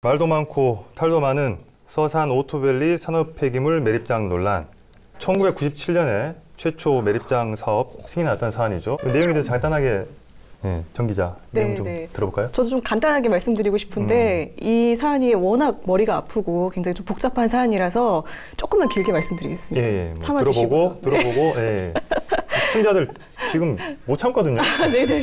말도 많고 탈도 많은 서산 오토밸리 산업폐기물 매립장 논란. 1997년에 최초 매립장 사업 승인이 났던 사안이죠. 내용에 대해서 간단하게 정 기자 내용 좀 들어볼까요? 저도 좀 간단하게 말씀드리고 싶은데 이 사안이 워낙 머리가 아프고 굉장히 좀 복잡한 사안이라서 조금만 길게 말씀드리겠습니다. 들어보고 시청자들 지금 못 참거든요. 네네.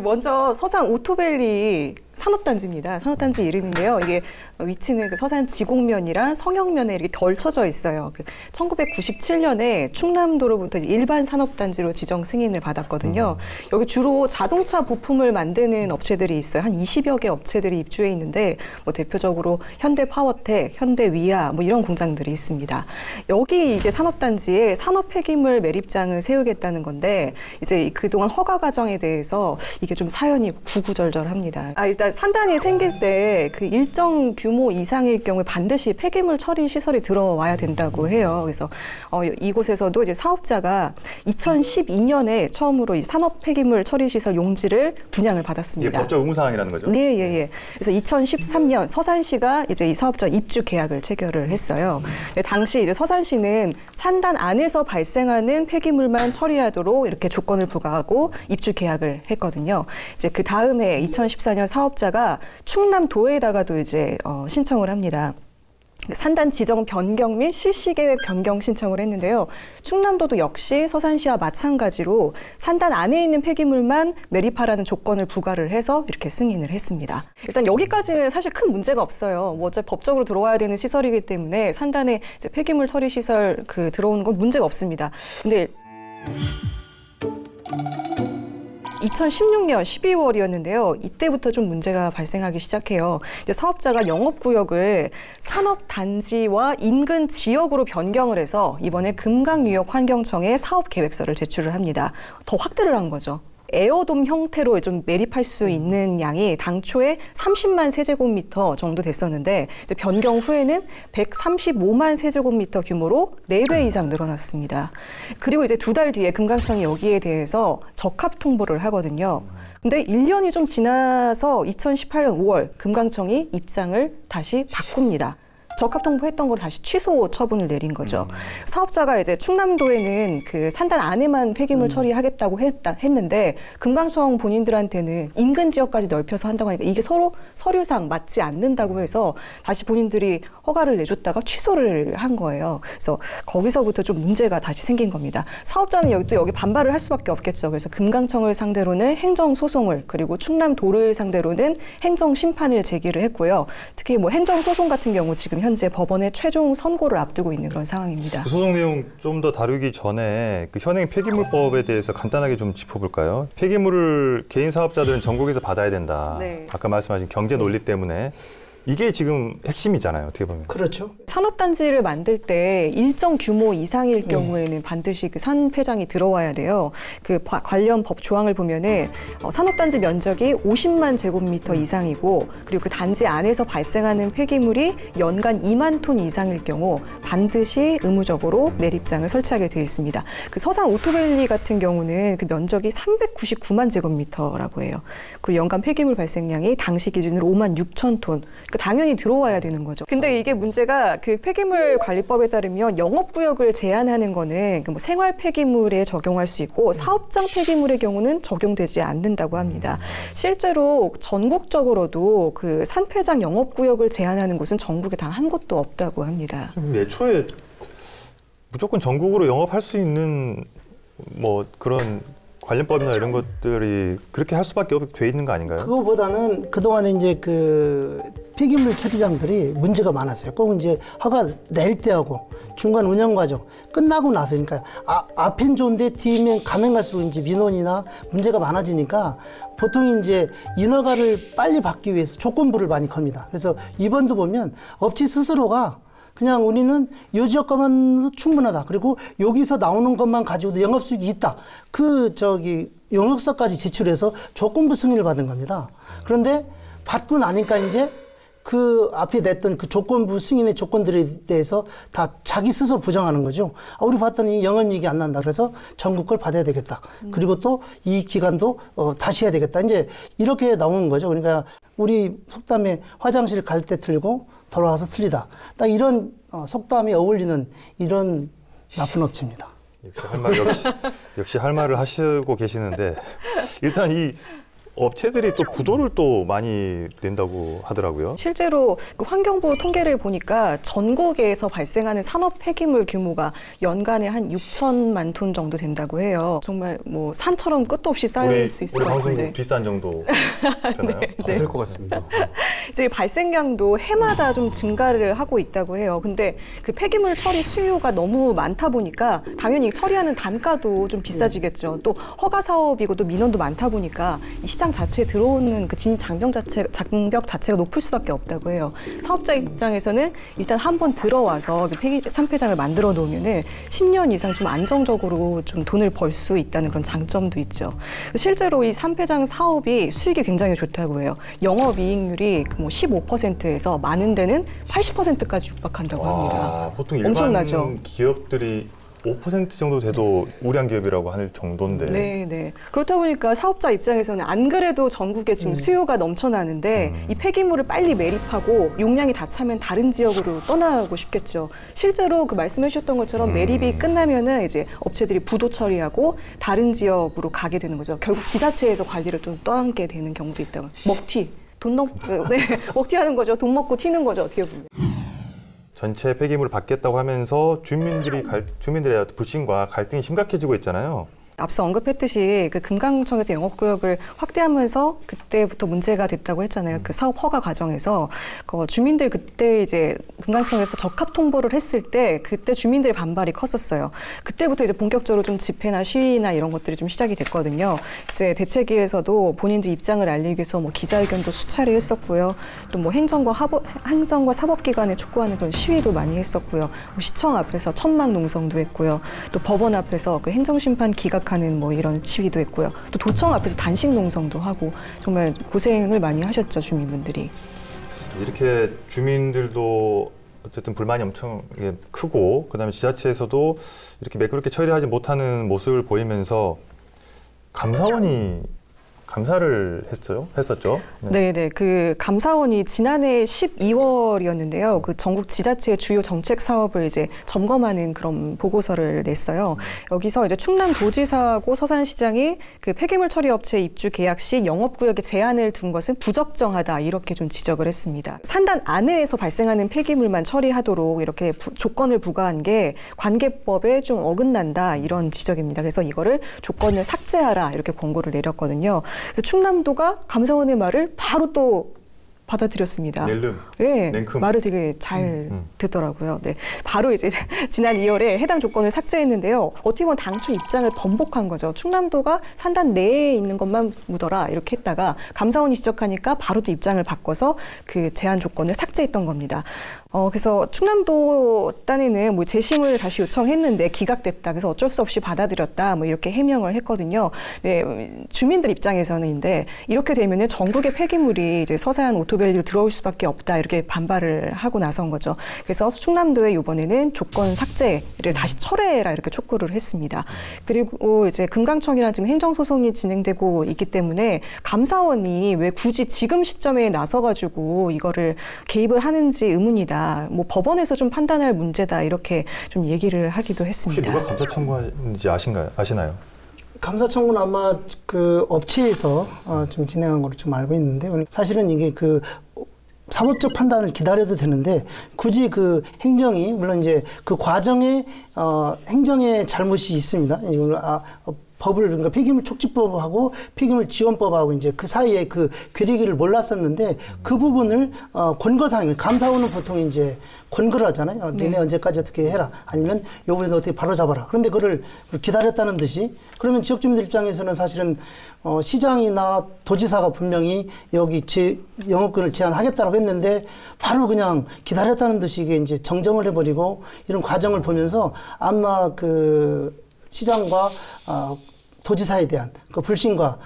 먼저 서산 오토밸리 산업단지입니다. 산업단지 이름인데요. 이게 위치는 그 서산 지곡면이랑 성형면에 이렇게 걸쳐져 있어요. 1997년에 충남도로부터 일반 산업단지로 지정 승인을 받았거든요. 여기 주로 자동차 부품을 만드는 업체들이 있어요. 한 20여 개 업체들이 입주해 있는데 뭐 대표적으로 현대파워텍, 현대위아 뭐 이런 공장들이 있습니다. 여기 이제 산업단지에 산업폐기물 매립장을 세우겠다는 건데 이제 그동안 허가 과정에 대해서 이게 좀 사연이 구구절절합니다. 일단 산단이 생길 때 그 일정 규모 이상일 경우에 반드시 폐기물 처리 시설이 들어와야 된다고 해요. 그래서 이곳에서도 이제 사업자가 2012년에 처음으로 이 산업 폐기물 처리 시설 용지를 분양을 받았습니다. 이게 법적 의무사항이라는 거죠? 네. 그래서 2013년 서산시가 이제 이 사업자 입주 계약을 체결을 했어요. 당시 이제 서산시는 산단 안에서 발생하는 폐기물만 처리하도록 이렇게 조건을 부과하고 입주 계약을 했거든요. 이제 그 다음에 2014년 사업자가 충남도에다가도 이제 신청을 합니다. 산단 지정 변경 및 실시계획 변경 신청을 했는데요. 충남도도 역시 서산시와 마찬가지로 산단 안에 있는 폐기물만 매립하라는 조건을 부과를 해서 이렇게 승인을 했습니다. 일단 여기까지는 사실 큰 문제가 없어요. 뭐 어차피 법적으로 들어와야 되는 시설이기 때문에 산단에 이제 폐기물 처리 시설 들어오는 건 문제가 없습니다. 근데 2016년 12월이었는데요. 이때부터 좀 문제가 발생하기 시작해요. 사업자가 영업구역을 산업단지와 인근 지역으로 변경을 해서 이번에 금강유역환경청에 사업계획서를 제출을 합니다. 더 확대를 한 거죠. 에어돔 형태로 좀 매립할 수 있는 양이 당초에 30만 세제곱미터 정도 됐었는데 이제 변경 후에는 135만 세제곱미터 규모로 4배 이상 늘어났습니다. 그리고 이제 2달 뒤에 금강청이 여기에 대해서 적합 통보를 하거든요. 근데 1년이 좀 지나서 2018년 5월 금강청이 입장을 다시 바꿉니다. 적합 통보했던 걸 다시 취소 처분을 내린 거죠. 사업자가 이제 충남도에는 그 산단 안에만 폐기물 처리하겠다고 했는데 금강청 본인들한테는 인근 지역까지 넓혀서 한다고 하니까 이게 서로 서류상 맞지 않는다고 해서 다시 본인들이 허가를 내줬다가 취소를 한 거예요. 그래서 거기서부터 좀 문제가 다시 생긴 겁니다. 사업자는 여기 반발을 할 수밖에 없겠죠. 그래서 금강청을 상대로는 행정소송을 그리고 충남도를 상대로는 행정심판을 제기를 했고요. 특히 뭐 행정소송 같은 경우 지금 현재 법원의 최종 선고를 앞두고 있는 그런 상황입니다. 그 소송 내용 좀 더 다루기 전에 그 현행 폐기물법에 대해서 간단하게 좀 짚어볼까요? 폐기물을 개인 사업자들은 전국에서 받아야 된다. 아까 말씀하신 경제 논리 때문에. 이게 지금 핵심이잖아요, 어떻게 보면. 그렇죠. 산업단지를 만들 때 일정 규모 이상일 경우에는 반드시 그 산폐장이 들어와야 돼요. 그 관련 법 조항을 보면은 산업단지 면적이 50만 제곱미터 이상이고 그리고 그 단지 안에서 발생하는 폐기물이 연간 2만 톤 이상일 경우 반드시 의무적으로 매립장을 설치하게 되어 있습니다. 그 서산 오토밸리 같은 경우는 그 면적이 399만 제곱미터라고 해요. 그리고 연간 폐기물 발생량이 당시 기준으로 5만 6천 톤. 당연히 들어와야 되는 거죠. 근데 이게 문제가 그 폐기물 관리법에 따르면 영업구역을 제한하는 거는 그 뭐 생활 폐기물에 적용할 수 있고 사업장 폐기물의 경우는 적용되지 않는다고 합니다. 실제로 전국적으로도 그 산폐장 영업구역을 제한하는 곳은 전국에 단 한 곳도 없다고 합니다. 애초에 무조건 전국으로 영업할 수 있는 뭐 그런 관련법이나 이런 것들이 그렇게 할 수밖에 없게 돼 있는 거 아닌가요? 그거보다는 그동안에 이제 그 폐기물 처리장들이 문제가 많았어요. 꼭 이제 허가 낼 때하고 중간 운영 과정 끝나고 나서 그러니까 앞엔 좋은데 뒤면 가면 갈수록 이제 민원이나 문제가 많아지니까 보통 이제 인허가를 빨리 받기 위해서 조건부를 많이 겁니다. 그래서 이번도 보면 업체 스스로가 그냥 우리는 요 지역 것만 충분하다. 그리고 여기서 나오는 것만 가지고도 영업수익이 있다. 용역서까지 제출해서 조건부 승인을 받은 겁니다. 그런데 받고 나니까 이제 그 앞에 냈던 그 조건부 승인의 조건들에 대해서 다 자기 스스로 부정하는 거죠. 우리 봤더니 영업이익이 안 난다. 그래서 전국 걸 받아야 되겠다. 그리고 또 이 기간도 다시 해야 되겠다. 이제 이렇게 나오는 거죠. 그러니까 우리 속담에 화장실 갈 때 틀고 돌아와서 틀리다. 딱 이런 속담에 어울리는 이런 나쁜 업체입니다. 역시 할 말을 하시고 계시는데 일단 이 업체들이 또 부도를 또 많이 낸다고 하더라고요. 실제로 그 환경부 통계를 보니까 전국에서 발생하는 산업 폐기물 규모가 연간에 한 6천만 톤 정도 된다고 해요. 정말 뭐 산처럼 끝도 없이 쌓일 수 있을 것 같은데. 우리 방송국 뒷산 정도 되나요? 네. 될 것 같습니다. 이제 발생량도 해마다 좀 증가를 하고 있다고 해요. 근데 그 폐기물 처리 수요가 너무 많다 보니까 당연히 처리하는 단가도 좀 비싸지겠죠. 또 허가 사업이고 또 민원도 많다 보니까 이 시장 자체에 들어오는 그 진입 장벽 자체가 높을 수밖에 없다고 해요. 사업자 입장에서는 일단 한번 들어와서 그 상폐장을 만들어 놓으면은 10년 이상 좀 안정적으로 좀 돈을 벌 수 있다는 그런 장점도 있죠. 실제로 이 상폐장 사업이 수익이 굉장히 좋다고 해요. 영업이익률이 뭐 15%에서 많은 데는 80%까지 육박한다고 합니다. 보통 일반 엄청나죠. 기업들이 5% 정도 돼도 우량 기업이라고 할 정도인데. 네. 그렇다 보니까 사업자 입장에서는 안 그래도 전국에 지금 수요가 넘쳐나는데 이 폐기물을 빨리 매립하고 용량이 다 차면 다른 지역으로 떠나고 싶겠죠. 실제로 그 말씀해 주셨던 것처럼 매립이 끝나면은 이제 업체들이 부도 처리하고 다른 지역으로 가게 되는 거죠. 결국 지자체에서 관리를 좀 떠안게 되는 경우도 있다고. 먹튀하는 거죠. 돈 먹고 튀는 거죠. 어떻게 보면. 전체 폐기물을 받겠다고 하면서 주민들의 불신과 갈등이 심각해지고 있잖아요. 앞서 언급했듯이 그 금강청에서 영업구역을 확대하면서 그때부터 문제가 됐다고 했잖아요. 그 사업 허가 과정에서 주민들 그때 이제 금강청에서 적합 통보를 했을 때 그때 주민들의 반발이 컸었어요. 그때부터 이제 본격적으로 좀 집회나 시위나 이런 것들이 좀 시작이 됐거든요. 이제 대책위에서도 본인들 입장을 알리기 위해서 뭐 기자회견도 수차례 했었고요. 또 뭐 행정과 사법기관에 촉구하는 그런 시위도 많이 했었고요. 뭐 시청 앞에서 천막 농성도 했고요. 또 법원 앞에서 그 행정심판 기각 하는 뭐 이런 시위도 했고요. 또 도청 앞에서 단식 농성도 하고 정말 고생을 많이 하셨죠, 주민분들이. 이렇게 주민들도 어쨌든 불만이 엄청 크고 그다음에 지자체에서도 이렇게 매끄럽게 처리하지 못하는 모습을 보이면서 감사원이 감사를 했었죠. 네. 그 감사원이 지난해 12월이었는데요. 그 전국 지자체의 주요 정책 사업을 이제 점검하는 그런 보고서를 냈어요. 여기서 이제 충남도지사하고 서산시장이 그 폐기물 처리 업체 입주 계약 시 영업구역에 제한을 둔 것은 부적정하다 이렇게 좀 지적을 했습니다. 산단 안에서 발생하는 폐기물만 처리하도록 이렇게 조건을 부과한 게 관계법에 좀 어긋난다 이런 지적입니다. 그래서 이거를 조건을 삭제하라 이렇게 권고를 내렸거든요. 그래서 충남도가 감사원의 말을 바로 또 받아들였습니다. 네, 냉큼. 말을 되게 잘 듣더라고요. 네, 바로 이제 지난 2월에 해당 조건을 삭제했는데요. 어떻게 보면 당초 입장을 번복한 거죠. 충남도가 산단 내에 있는 것만 묻어라 이렇게 했다가 감사원이 지적하니까 바로 또 입장을 바꿔서 그 제한 조건을 삭제했던 겁니다. 그래서 충남도 딴에는 뭐 재심을 다시 요청했는데 기각됐다. 그래서 어쩔 수 없이 받아들였다. 뭐 이렇게 해명을 했거든요. 네, 주민들 입장에서는인데 이렇게 되면은 전국의 폐기물이 이제 서산 오토밸리로 들어올 수밖에 없다. 이렇게 반발을 하고 나선 거죠. 그래서 충남도에 이번에는 조건 삭제를 다시 철회해라 이렇게 촉구를 했습니다. 그리고 이제 금강청이랑 지금 행정소송이 진행되고 있기 때문에 감사원이 왜 굳이 지금 시점에 나서가지고 이거를 개입을 하는지 의문이다. 뭐 법원에서 좀 판단할 문제다 이렇게 좀 얘기를 하기도 했습니다. 혹시 누가 감사 청구하는지 아시나요? 감사 청구는 아마 그 업체에서 좀 진행한 걸로 좀 알고 있는데 사실은 이게 그 사법적 판단을 기다려도 되는데 굳이 그 행정이 물론 이제 그 과정에 행정의 잘못이 있습니다. 이걸 법을 그러니까 폐기물 촉진법하고 폐기물 지원법하고 이제 그 사이에 그 괴리기를 몰랐었는데 그 부분을 권고사항 감사원은 보통 이제 권고를 하잖아요. 니네 언제까지 어떻게 해라. 아니면 요번에 어떻게 바로잡아라. 그런데 그걸 기다렸다는 듯이 그러면 지역 주민들 입장에서는 사실은 시장이나 도지사가 분명히 여기 영업권을 제한하겠다고 했는데 바로 그냥 기다렸다는 듯이 이게 이제 정정을 해버리고 이런 과정을 보면서 아마 그 시장과 도지사에 대한 그 불신과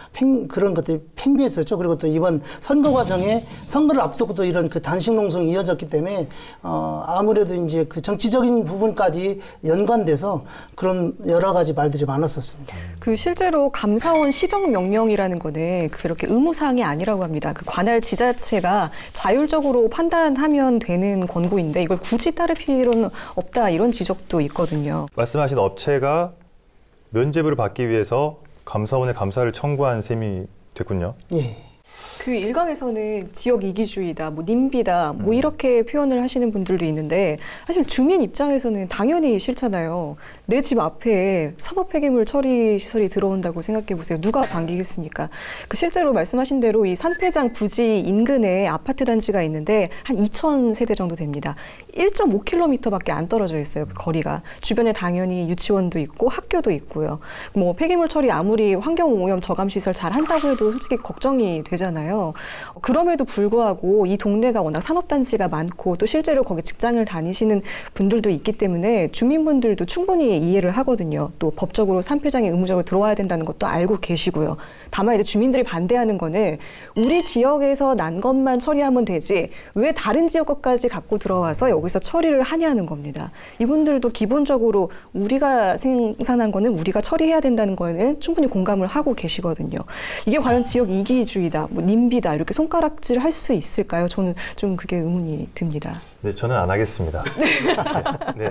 그런 것들이 팽배했었죠. 그리고 또 이번 선거 과정에 선거를 앞두고 또 이런 그 단식 농성이 이어졌기 때문에 아무래도 이제 그 정치적인 부분까지 연관돼서 그런 여러 가지 말들이 많았었습니다. 그 실제로 감사원 시정 명령이라는 거는 그렇게 의무사항이 아니라고 합니다. 그 관할 지자체가 자율적으로 판단하면 되는 권고인데 이걸 굳이 따를 필요는 없다 이런 지적도 있거든요. 말씀하신 업체가 면죄부를 받기 위해서 감사원에 감사를 청구한 셈이 됐군요. 예. 그 일각에서는 지역 이기주의다, 뭐 님비다, 뭐 이렇게 표현을 하시는 분들도 있는데 사실 주민 입장에서는 당연히 싫잖아요. 내 집 앞에 산업 폐기물 처리 시설이 들어온다고 생각해 보세요. 누가 반기겠습니까? 그 실제로 말씀하신 대로 이 산패장 부지 인근에 아파트 단지가 있는데 한 2,000세대 정도 됩니다. 1.5km밖에 안 떨어져 있어요. 그 거리가. 주변에 당연히 유치원도 있고 학교도 있고요. 뭐 폐기물 처리 아무리 환경오염 저감 시설 잘 한다고 해도 솔직히 걱정이 되잖아요. 그럼에도 불구하고 이 동네가 워낙 산업단지가 많고 또 실제로 거기 직장을 다니시는 분들도 있기 때문에 주민분들도 충분히 이해를 하거든요. 또 법적으로 산패장이 의무적으로 들어와야 된다는 것도 알고 계시고요. 다만 이제 주민들이 반대하는 거는 우리 지역에서 난 것만 처리하면 되지 왜 다른 지역 것까지 갖고 들어와서 여기서 처리를 하냐는 겁니다. 이분들도 기본적으로 우리가 생산한 거는 우리가 처리해야 된다는 거에는 충분히 공감을 하고 계시거든요. 이게 과연 지역 이기주의다, 뭐 님비다 이렇게 손가락질 할 수 있을까요? 저는 좀 그게 의문이 듭니다. 네, 저는 안 하겠습니다. 네.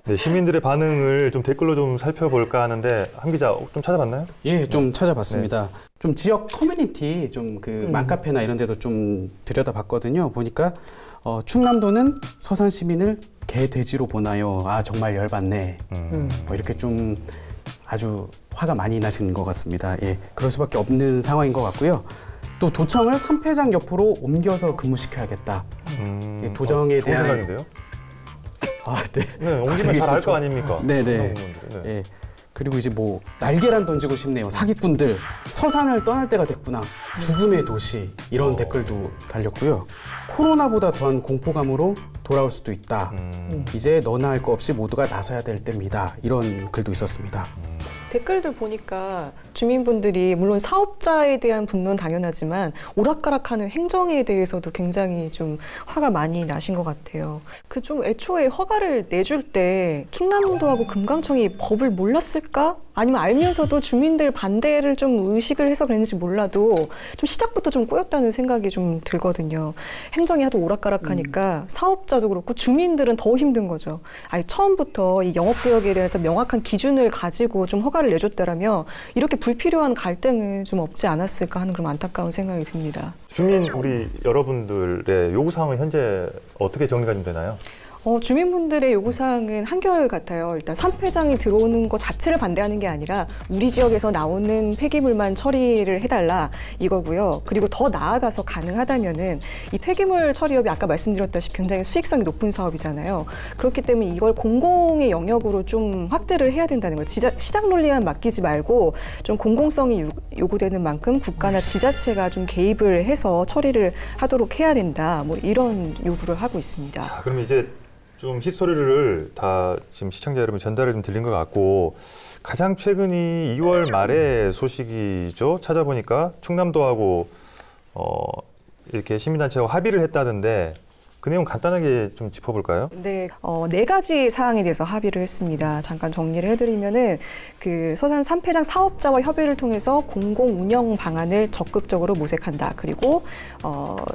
네, 시민들의 반응을 좀 댓글로 좀 살펴볼까 하는데 한 기자 좀 찾아봤나요? 예, 좀 찾아봤습니다. 네. 좀 지역 커뮤니티 좀 그 맘카페나 이런 데도 좀 들여다봤거든요. 보니까 충남도는 서산 시민을 개 돼지로 보나요? 아 정말 열받네. 뭐 이렇게 좀 아주 화가 많이 나신 것 같습니다. 예, 그럴 수밖에 없는 상황인 것 같고요. 또 도청을 산패장 옆으로 옮겨서 근무시켜야겠다. 예, 도정에 좋은 대한 생각인데요? 아, 네. 네, 옮기면 잘 알 거 아닙니까? 네네. 네. 예. 그리고 이제 뭐 날개란 던지고 싶네요. 사기꾼들 서산을 떠날 때가 됐구나. 죽음의 도시 이런 댓글도 달렸고요. 코로나보다 더한 공포감으로 돌아올 수도 있다. 이제 너나 할 거 없이 모두가 나서야 될 때입니다. 이런 글도 있었습니다. 댓글들 보니까 주민분들이 물론 사업자에 대한 분노는 당연하지만 오락가락하는 행정에 대해서도 굉장히 좀 화가 많이 나신 것 같아요. 그 좀 애초에 허가를 내줄 때 충남도하고 금강청이 법을 몰랐을까? 아니면 알면서도 주민들 반대를 좀 의식을 해서 그랬는지 몰라도 좀 시작부터 좀 꼬였다는 생각이 좀 들거든요. 행정이 하도 오락가락하니까 사업자도 그렇고 주민들은 더 힘든 거죠. 아니 처음부터 이 영업개혁에 대해서 명확한 기준을 가지고 좀 허가를 내줬다라면 이렇게 불필요한 갈등은 좀 없지 않았을까 하는 그런 안타까운 생각이 듭니다. 주민 우리 여러분들의 요구사항은 현재 어떻게 정리가 좀 되나요? 주민분들의 요구사항은 한결같아요. 일단 산패장이 들어오는 것 자체를 반대하는 게 아니라 우리 지역에서 나오는 폐기물만 처리를 해달라 이거고요. 그리고 더 나아가서 가능하다면은 이 폐기물 처리업이 아까 말씀드렸다시피 굉장히 수익성이 높은 사업이잖아요. 그렇기 때문에 이걸 공공의 영역으로 좀 확대를 해야 된다는 거예요. 시장 논리만 맡기지 말고 좀 공공성이 요구되는 만큼 국가나 지자체가 좀 개입을 해서 처리를 하도록 해야 된다. 뭐 이런 요구를 하고 있습니다. 자, 그럼 이제 좀 히스토리를 다 지금 시청자 여러분 전달을 좀 드린 것 같고 가장 최근이 2월 말의 소식이죠. 찾아보니까 충남도하고 이렇게 시민단체와 합의를 했다던데 그 내용 간단하게 좀 짚어볼까요? 네, 4가지 사항에 대해서 합의를 했습니다. 잠깐 정리를 해드리면은 그 서산 산패장 사업자와 협의를 통해서 공공 운영 방안을 적극적으로 모색한다. 그리고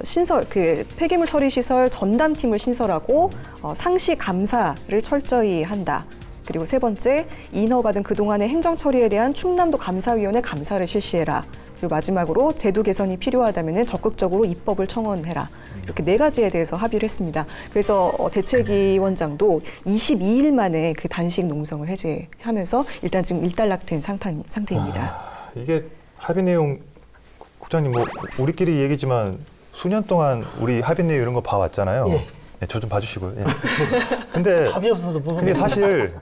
신설 그 폐기물 처리 시설 전담팀을 신설하고 상시 감사를 철저히 한다. 그리고 세 번째, 인허가 등 그동안의 행정 처리에 대한 충남도 감사위원회 감사를 실시해라. 그리고 마지막으로 제도 개선이 필요하다면 적극적으로 입법을 청원해라. 이렇게 4가지에 대해서 합의를 했습니다. 그래서 대책위원장도 22일 만에 그 단식 농성을 해제하면서 일단 지금 일단락된 상태입니다. 이게 합의 내용 국장님 뭐 우리끼리 얘기지만 수년 동안 우리 합의 내용 이런 거 봐왔잖아요. 예. 네, 저 좀 봐주시고요. 예. 근데 답이 없어서 뭐. 근데 사실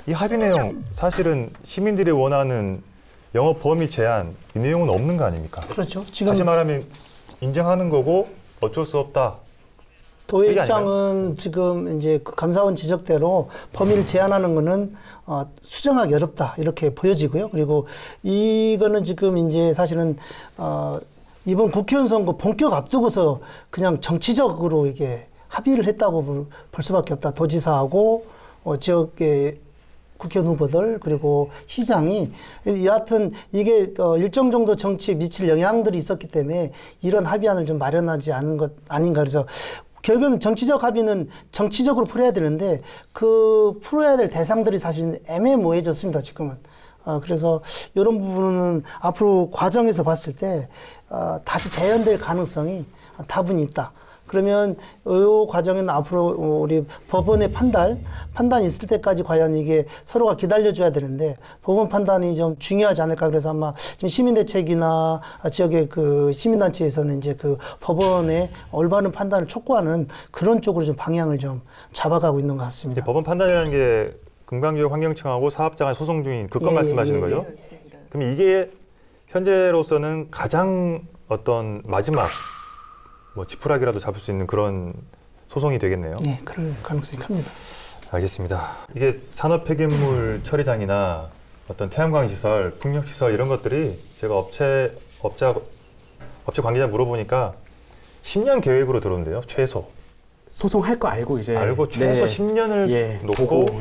이 합의 내용 사실은 시민들이 원하는 영업 범위 제한 이 내용은 없는 거 아닙니까? 그렇죠. 지금 다시 말하면 인정하는 거고 어쩔 수 없다. 도의 그게 입장은 지금 이제 그 감사원 지적대로 범위를 제한하는 거는 수정하기 어렵다 이렇게 보여지고요. 그리고 이거는 지금 이제 사실은 이번 국회의원 선거 본격 앞두고서 그냥 정치적으로 이게 합의를 했다고 볼 수밖에 없다. 도지사하고 지역의 국회의원 후보들 그리고 시장이 여하튼 이게 일정 정도 정치에 미칠 영향들이 있었기 때문에 이런 합의안을 좀 마련하지 않은 것 아닌가. 그래서 결국은 정치적 합의는 정치적으로 풀어야 되는데 그 풀어야 될 대상들이 사실 애매모호해졌습니다. 지금은. 그래서 이런 부분은 앞으로 과정에서 봤을 때 다시 재현될 가능성이 다분히 있다. 그러면 이 과정에는 앞으로 우리 법원의 판단이 있을 때까지 과연 이게 서로가 기다려줘야 되는데 법원 판단이 좀 중요하지 않을까. 그래서 아마 지금 시민대책이나 지역의 그 시민단체에서는 이제 그 법원의 올바른 판단을 촉구하는 그런 쪽으로 좀 방향을 좀 잡아가고 있는 것 같습니다. 법원 판단이라는 게 금강구역 환경청하고 사업자가 소송 중인 그 건 말씀하시는 거죠? 네, 그럼 이게 현재로서는 가장 어떤 마지막 뭐 지푸라기라도 잡을 수 있는 그런 소송이 되겠네요. 네, 그럴 가능성이 큽니다. 알겠습니다. 이게 산업 폐기물 처리장이나 어떤 태양광 시설, 풍력 시설 이런 것들이 제가 업체 관계자 물어보니까 10년 계획으로 들어온대요. 최소. 소송할 거 알고 이제 최소 10년을 놓고 보고,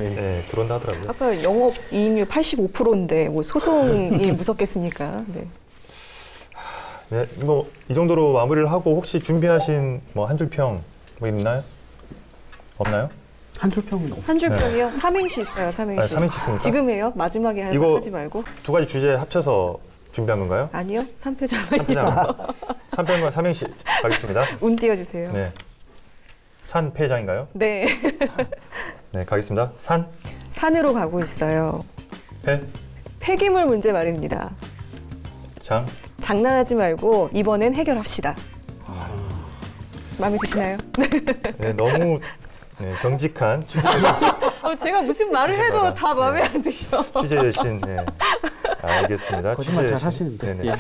들어온다 하더라고요. 아까 영업 이익률 85%인데 뭐 소송이 무섭겠습니까? 네. 네, 뭐 이 정도로 마무리를 하고 혹시 준비하신 뭐 한 줄 평 뭐 있나요? 없나요? 한 줄 평은 없어요. 한 줄 평이요? 삼행시 있어요. 삼행시. 삼행시 있습니까? 지금 해요? 마지막에 하지 말고? 두 가지 주제 합쳐서 준비한 건가요? 아니요. 3패잖아요. 3패과 삼행시 가겠습니다. 운 띄워주세요. 네. 산패장인가요? 네. 네, 가겠습니다. 산으로 가고 있어요. 폐기물 문제 말입니다. 장난하지 말고 이번엔 해결합시다. 마음에 드시나요? 네, 너무 정직한 제가 무슨 말을 해도 다 마음에 안 드셔. 취재 여신. 네. 알겠습니다. 거짓말 잘 하시는데. 네네.